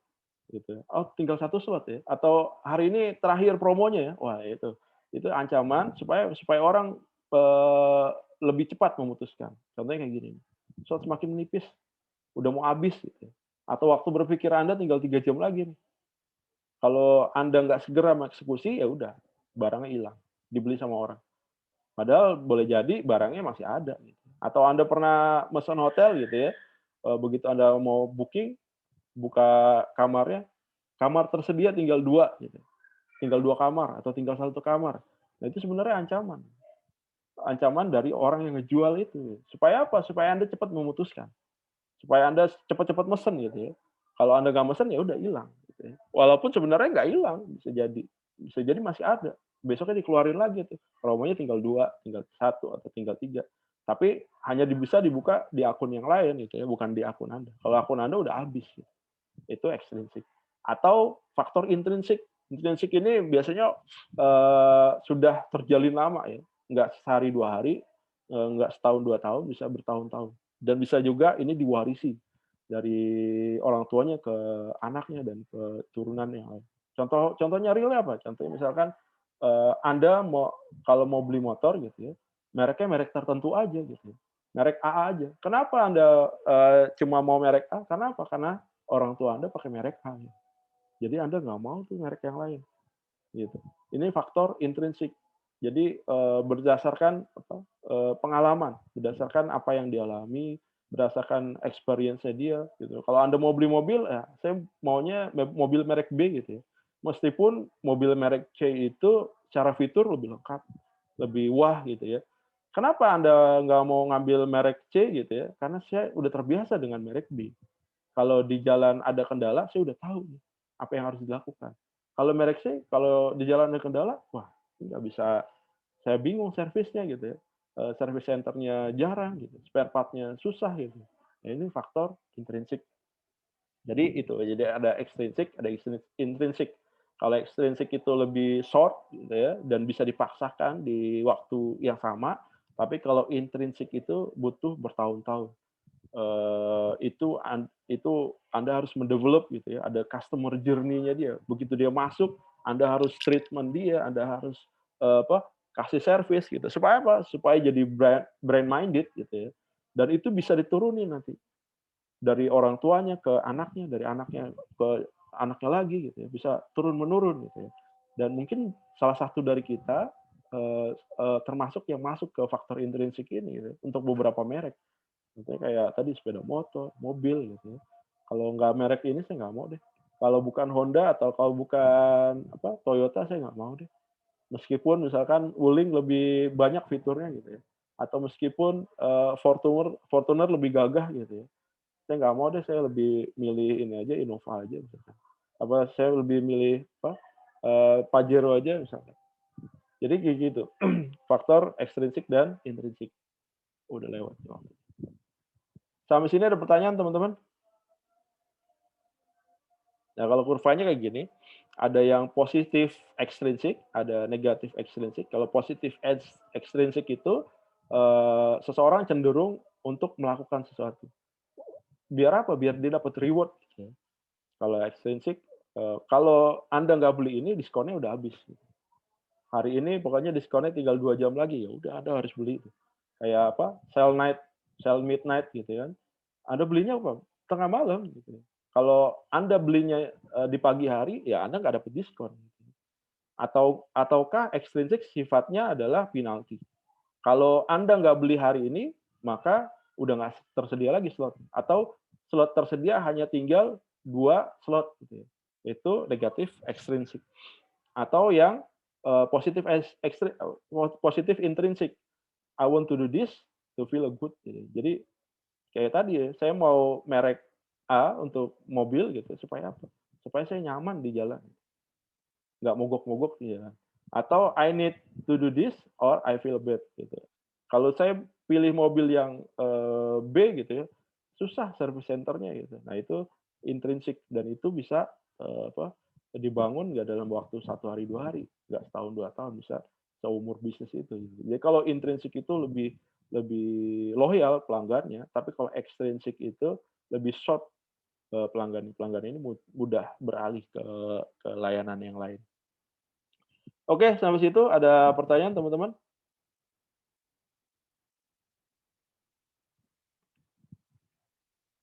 Gitu. Oh, tinggal 1 slot ya? Atau hari ini terakhir promonya ya? Wah, itu ancaman supaya orang lebih cepat memutuskan. Contohnya kayak gini, slot semakin menipis, udah mau habis gitu. Atau waktu berpikir Anda tinggal 3 jam lagi nih. Kalau Anda nggak segera mengeksekusi, ya udah, barangnya hilang, dibeli sama orang. Padahal boleh jadi barangnya masih ada. Gitu. Atau Anda pernah pesan hotel gitu ya, begitu Anda mau booking, buka kamarnya, kamar tersedia tinggal 2, gitu. Tinggal 2 kamar atau tinggal 1 kamar. Nah itu sebenarnya ancaman. Ancaman dari orang yang ngejual itu. Supaya apa? Supaya Anda cepat memutuskan. Supaya Anda cepat-cepat mesen gitu ya. Kalau Anda nggak mesen ya udah hilang. Gitu ya. Walaupun sebenarnya nggak hilang, bisa jadi masih ada. Besoknya dikeluarin lagi tuh. Promonya tinggal 2, tinggal 1 atau tinggal 3. Tapi hanya bisa dibuka di akun yang lain gitu ya, bukan di akun Anda. Kalau akun Anda udah habis. Gitu. Itu ekstrinsik. Atau faktor intrinsik. Intrinsik ini biasanya sudah terjalin lama ya. Nggak sehari 2 hari, nggak setahun 2 tahun, bisa bertahun-tahun. Dan bisa juga ini diwarisi dari orang tuanya ke anaknya dan ke turunan yang lain. Contohnya realnya apa? Contohnya misalkan Anda kalau mau beli motor gitu ya, mereknya merek tertentu aja gitu. Merek A aja. Kenapa Anda cuma mau merek A? Karena apa? Karena orang tua Anda pakai merek A. Gitu. Jadi Anda nggak mau tuh merek yang lain. Gitu. Ini faktor intrinsik. Jadi berdasarkan pengalaman, berdasarkan apa yang dialami, berdasarkan experience-nya dia. Gitu. Kalau Anda mau beli mobil, ya saya maunya mobil merek B gitu ya. Meskipun mobil merek C itu secara fitur lebih lengkap, lebih wah gitu ya. Kenapa Anda nggak mau ngambil merek C gitu ya? Karena saya udah terbiasa dengan merek B. Kalau di jalan ada kendala, saya udah tahu apa yang harus dilakukan. Kalau merek C, kalau di jalan ada kendala, wah nggak bisa, saya bingung servisnya gitu ya. Service centernya jarang gitu, spare part-nya susah gitu. Nah, ini faktor intrinsik. Jadi itu, jadi ada ekstrinsik, ada intrinsik. Kalau ekstrinsik itu lebih short gitu ya, dan bisa dipaksakan di waktu yang sama, tapi kalau intrinsik itu butuh bertahun-tahun. Itu Anda harus mendevelop gitu ya, ada customer journey-nya dia. Begitu dia masuk, Anda harus treatment dia, Anda harus kasih service gitu. Supaya apa? Supaya jadi brand minded gitu ya. Dan itu bisa diturunin nanti dari orang tuanya ke anaknya, dari anaknya ke anaknya lagi gitu ya. Bisa turun menurun gitu ya. Dan mungkin salah satu dari kita termasuk yang masuk ke faktor intrinsik ini gitu, untuk beberapa merek. Contohnya kayak tadi sepeda motor, mobil gitu ya. Kalau nggak merek ini saya nggak mau deh. Kalau bukan Honda atau kalau bukan Toyota saya nggak mau deh. Meskipun misalkan Wuling lebih banyak fiturnya gitu ya. Atau meskipun Fortuner lebih gagah gitu ya. Saya nggak mau deh, saya lebih milih ini aja, Innova aja misalkan. Saya lebih milih Pajero aja misalkan. Jadi kayak gitu. Faktor ekstrinsik dan intrinsik. Udah lewat. Sampai sini ada pertanyaan teman-teman? Nah, kalau kurvanya kayak gini, ada yang positif ekstrinsik, ada negatif ekstrinsik. Kalau positif ekstrinsik itu seseorang cenderung untuk melakukan sesuatu. Biar apa? Biar dia dapat reward. Gitu. Kalau ekstrinsik, kalau Anda nggak beli ini, diskonnya udah habis. Hari ini pokoknya diskonnya tinggal 2 jam lagi, ya udah Anda harus beli itu. Kayak apa? Sell midnight gitu kan. Anda belinya apa? Tengah malam gitu. Kalau Anda belinya di pagi hari, ya Anda nggak dapat diskon. Ataukah ekstrinsik sifatnya adalah penalti. Kalau Anda nggak beli hari ini, maka udah nggak tersedia lagi slot. Atau slot tersedia hanya tinggal 2 slot. Gitu ya. Itu negatif ekstrinsik. Atau yang positif intrinsik. I want to do this to feel good. Gitu. Jadi kayak tadi ya, saya mau merek A untuk mobil gitu supaya apa? Supaya saya nyaman di jalan, nggak mogok-mogok di jalan. Atau I need to do this or I feel bad gitu. Kalau saya pilih mobil yang B gitu ya, susah service centernya gitu. Nah itu intrinsik dan itu bisa dibangun nggak dalam waktu 1 hari 2 hari, nggak setahun 2 tahun, bisa seumur bisnis itu. Jadi kalau intrinsik itu lebih loyal pelanggannya, tapi kalau ekstrinsik itu lebih short pelanggan ini mudah beralih ke layanan yang lain. Oke, sampai situ ada pertanyaan teman-teman?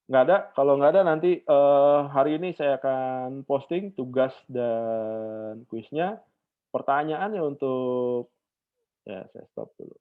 Nggak ada. Kalau nggak ada nanti hari ini saya akan posting tugas dan kuisnya. Pertanyaannya untuk ya saya stop dulu.